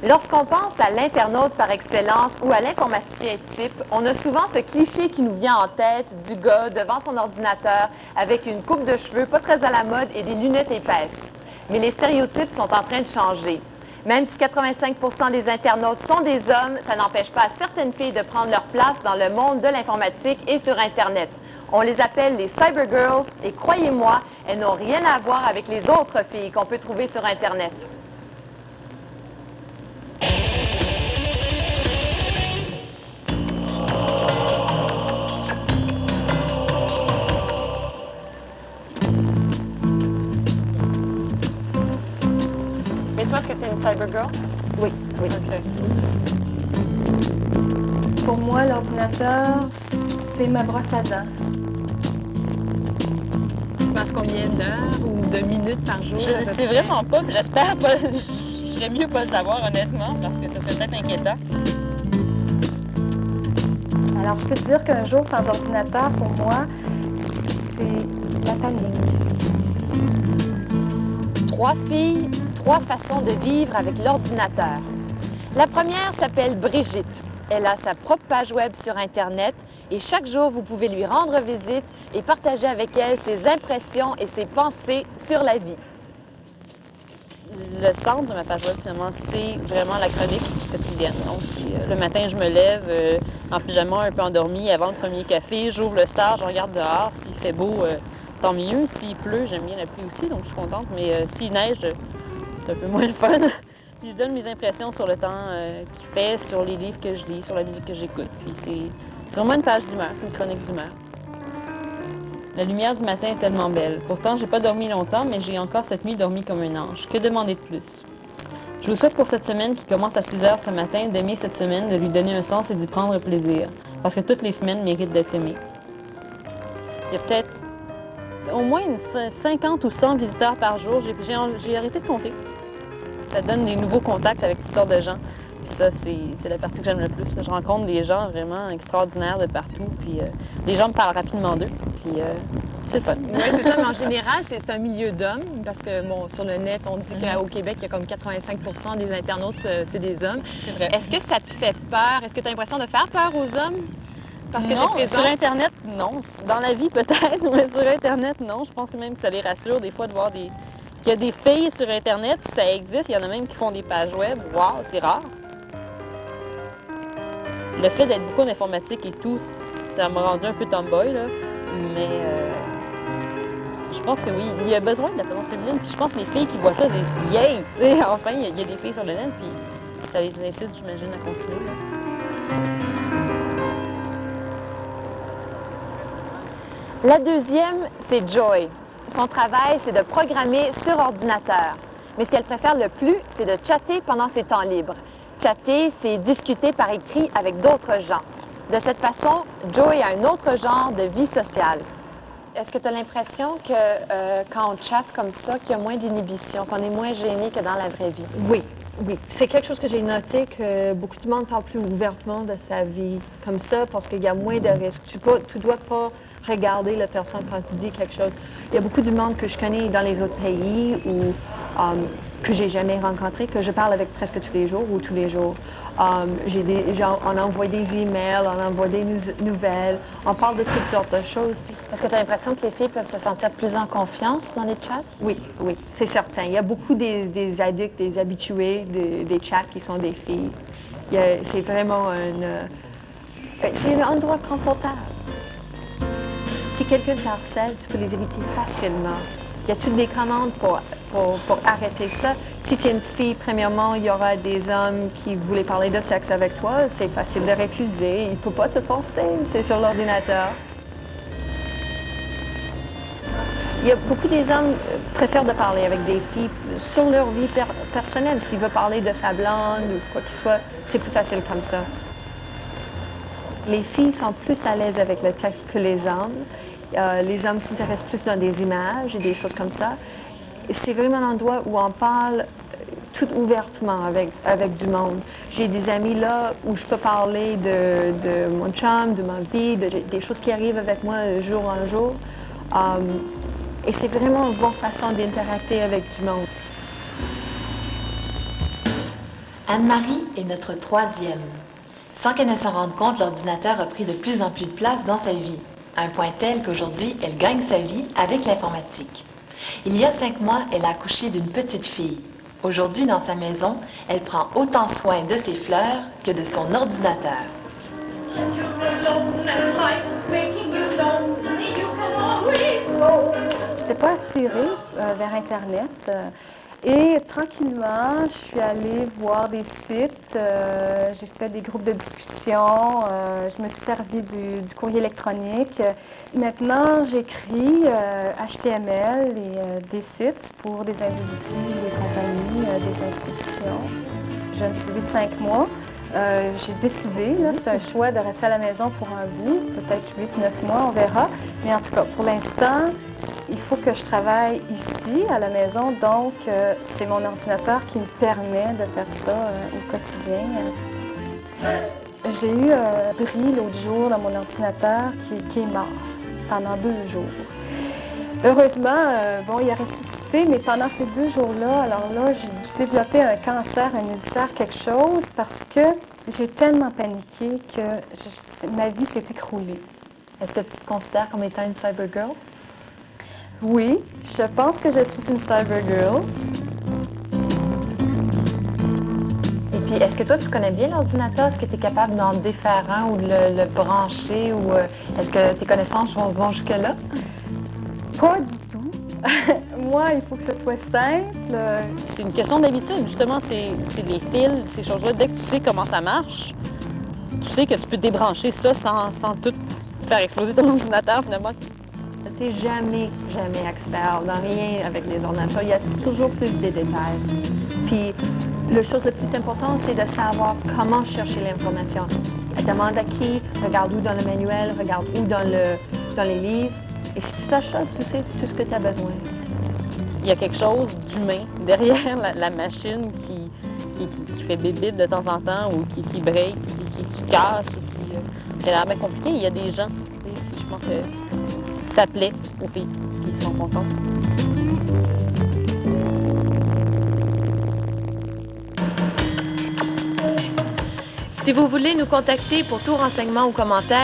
Lorsqu'on pense à l'internaute par excellence ou à l'informaticien type, on a souvent ce cliché qui nous vient en tête du gars devant son ordinateur avec une coupe de cheveux pas très à la mode et des lunettes épaisses. Mais les stéréotypes sont en train de changer. Même si 85% des internautes sont des hommes, ça n'empêche pas certaines filles de prendre leur place dans le monde de l'informatique et sur Internet. On les appelle les cybergirls et croyez-moi, elles n'ont rien à voir avec les autres filles qu'on peut trouver sur Internet. Mais toi, est-ce que tu es une cybergirl? Oui, oui. OK. Pour moi, l'ordinateur, c'est ma brosse à dents. Tu passes combien d'heures ou de minutes par jour? Je ne sais vraiment pas, puis j'espère pas. J'aime mieux pas le savoir, honnêtement, parce que ce serait peut-être inquiétant. Alors, je peux te dire qu'un jour sans ordinateur, pour moi, c'est la panique. 3 filles, 3 façons de vivre avec l'ordinateur. La première s'appelle Brigitte. Elle a sa propre page web sur Internet et chaque jour, vous pouvez lui rendre visite et partager avec elle ses impressions et ses pensées sur la vie. Le centre de ma page web, finalement, c'est vraiment la chronique quotidienne. Donc, le matin, je me lève en pyjama, un peu endormie, avant le premier café. J'ouvre le star, je regarde dehors. S'il fait beau, tant mieux. S'il pleut, j'aime bien la pluie aussi, donc je suis contente. Mais s'il neige, c'est un peu moins le fun. Puis je donne mes impressions sur le temps qu'il fait, sur les livres que je lis, sur la musique que j'écoute. Puis c'est vraiment une page d'humeur, c'est une chronique d'humeur. La lumière du matin est tellement belle. Pourtant, j'ai pas dormi longtemps, mais j'ai encore cette nuit dormi comme un ange. Que demander de plus? Je vous souhaite pour cette semaine qui commence à 6 heures ce matin d'aimer cette semaine, de lui donner un sens et d'y prendre plaisir. Parce que toutes les semaines méritent d'être aimées. Il y a peut-être au moins 50 ou 100 visiteurs par jour. J'ai arrêté de compter. Ça donne des nouveaux contacts avec toutes sortes de gens. Puis ça, c'est la partie que j'aime le plus. Je rencontre des gens vraiment extraordinaires de partout. Puis les gens me parlent rapidement d'eux. Puis c'est le fun. Oui, c'est ça, mais en général, c'est un milieu d'hommes parce que, bon, sur le net, on dit qu'au Québec, il y a comme 85% des internautes, c'est des hommes. C'est vrai. Est-ce que ça te fait peur? Est-ce que tu as l'impression de faire peur aux hommes? Parce que non, t'es présente? sur Internet, non. Dans la vie, peut-être, mais sur Internet, non. Je pense que même que ça les rassure des fois de voir qu'il y a des filles sur Internet, ça existe. Il y en a même qui font des pages web. Wow, c'est rare. Le fait d'être beaucoup en informatique et tout, ça m'a rendu un peu tomboy, là. Mais je pense que oui, il y a besoin de la présence féminine. Puis je pense que les filles qui voient ça disent « Yay! » Tu sais, enfin, il y a des filles sur le net, puis ça les incite, j'imagine, à continuer, là. La deuxième, c'est Joy. Son travail, c'est de programmer sur ordinateur. Mais ce qu'elle préfère le plus, c'est de chatter pendant ses temps libres. Chatter, c'est discuter par écrit avec d'autres gens. De cette façon, Joy a un autre genre de vie sociale. Est-ce que tu as l'impression que quand on chatte comme ça, qu'il y a moins d'inhibition, qu'on est moins gêné que dans la vraie vie? Oui, oui. C'est quelque chose que j'ai noté que beaucoup de monde parle plus ouvertement de sa vie comme ça parce qu'il y a moins de risques. Tu dois pas regarder la personne quand tu dis quelque chose. Il y a beaucoup de monde que je connais dans les autres pays ou que j'ai jamais rencontré, que je parle avec presque tous les jours ou tous les jours. On envoie des emails, on envoie des nouvelles, on parle de toutes sortes de choses. Est-ce que tu as l'impression que les filles peuvent se sentir plus en confiance dans les chats? Oui, oui, c'est certain. Il y a beaucoup des addicts, des habitués des chats qui sont des filles. C'est vraiment c'est un endroit confortable. Si quelqu'un t'harcèle, tu peux les éviter facilement. Il y a toutes des commandes pour arrêter ça. Si tu es une fille, premièrement, il y aura des hommes qui voulaient parler de sexe avec toi. C'est facile de refuser. Il ne peut pas te forcer. C'est sur l'ordinateur. Il y a beaucoup des hommes préfèrent de parler avec des filles sur leur vie personnelle. S'il veut parler de sa blonde ou quoi qu'il soit, c'est plus facile comme ça. Les filles sont plus à l'aise avec le texte que les hommes. Les hommes s'intéressent plus dans des images et des choses comme ça. C'est vraiment un endroit où on parle tout ouvertement avec du monde. J'ai des amis là où je peux parler de mon chum, de ma vie, des choses qui arrivent avec moi jour en jour. Et c'est vraiment une bonne façon d'interacter avec du monde. Anne-Marie est notre troisième. Sans qu'elle ne s'en rende compte, l'ordinateur a pris de plus en plus de place dans sa vie, à un point tel qu'aujourd'hui, elle gagne sa vie avec l'informatique. Il y a 5 mois, elle a accouché d'une petite fille. Aujourd'hui, dans sa maison, elle prend autant soin de ses fleurs que de son ordinateur. Je n'étais pas attirée vers Internet. Et tranquillement, je suis allée voir des sites, j'ai fait des groupes de discussion, je me suis servi du courrier électronique. Maintenant, j'écris HTML et des sites pour des individus, des compagnies, des institutions. J'ai un petit bébé de 5 mois. J'ai décidé, c'est un choix de rester à la maison pour un bout, peut-être 8-9 mois, on verra. Mais en tout cas, pour l'instant, il faut que je travaille ici, à la maison. Donc, c'est mon ordinateur qui me permet de faire ça au quotidien. J'ai eu un bris l'autre jour dans mon ordinateur qui est mort pendant 2 jours. Heureusement, il a ressuscité, mais pendant ces 2 jours-là, alors là, j'ai dû développer un cancer, un ulcère, quelque chose, parce que j'ai tellement paniqué que ma vie s'est écroulée. Est-ce que tu te considères comme étant une cybergirl? Oui, je pense que je suis une cybergirl. Et puis, est-ce que toi, tu connais bien l'ordinateur? Est-ce que tu es capable d'en défaire un ou de le brancher? Ou est-ce que tes connaissances vont jusque-là? Pas du tout. Moi, il faut que ce soit simple. C'est une question d'habitude, justement, c'est les fils, ces choses-là. Dès que tu sais comment ça marche, tu sais que tu peux débrancher ça sans tout faire exploser ton ordinateur, finalement. Tu n'es jamais expert dans rien avec les ordinateurs. Il y a toujours plus de détails. Puis, la chose la plus importante, c'est de savoir comment chercher l'information. Demande à qui, regarde où dans le manuel, regarde où dans les livres. Et si tu saches ça, tu sais tout ce que tu as besoin. Il y a quelque chose d'humain derrière la machine qui fait bébite de temps en temps ou qui break, qui casse ou qui a l'air bien compliqué. Il y a des gens, tu sais, je pense que ça plaît aux filles qui sont contentes. Si vous voulez nous contacter pour tout renseignement ou commentaire,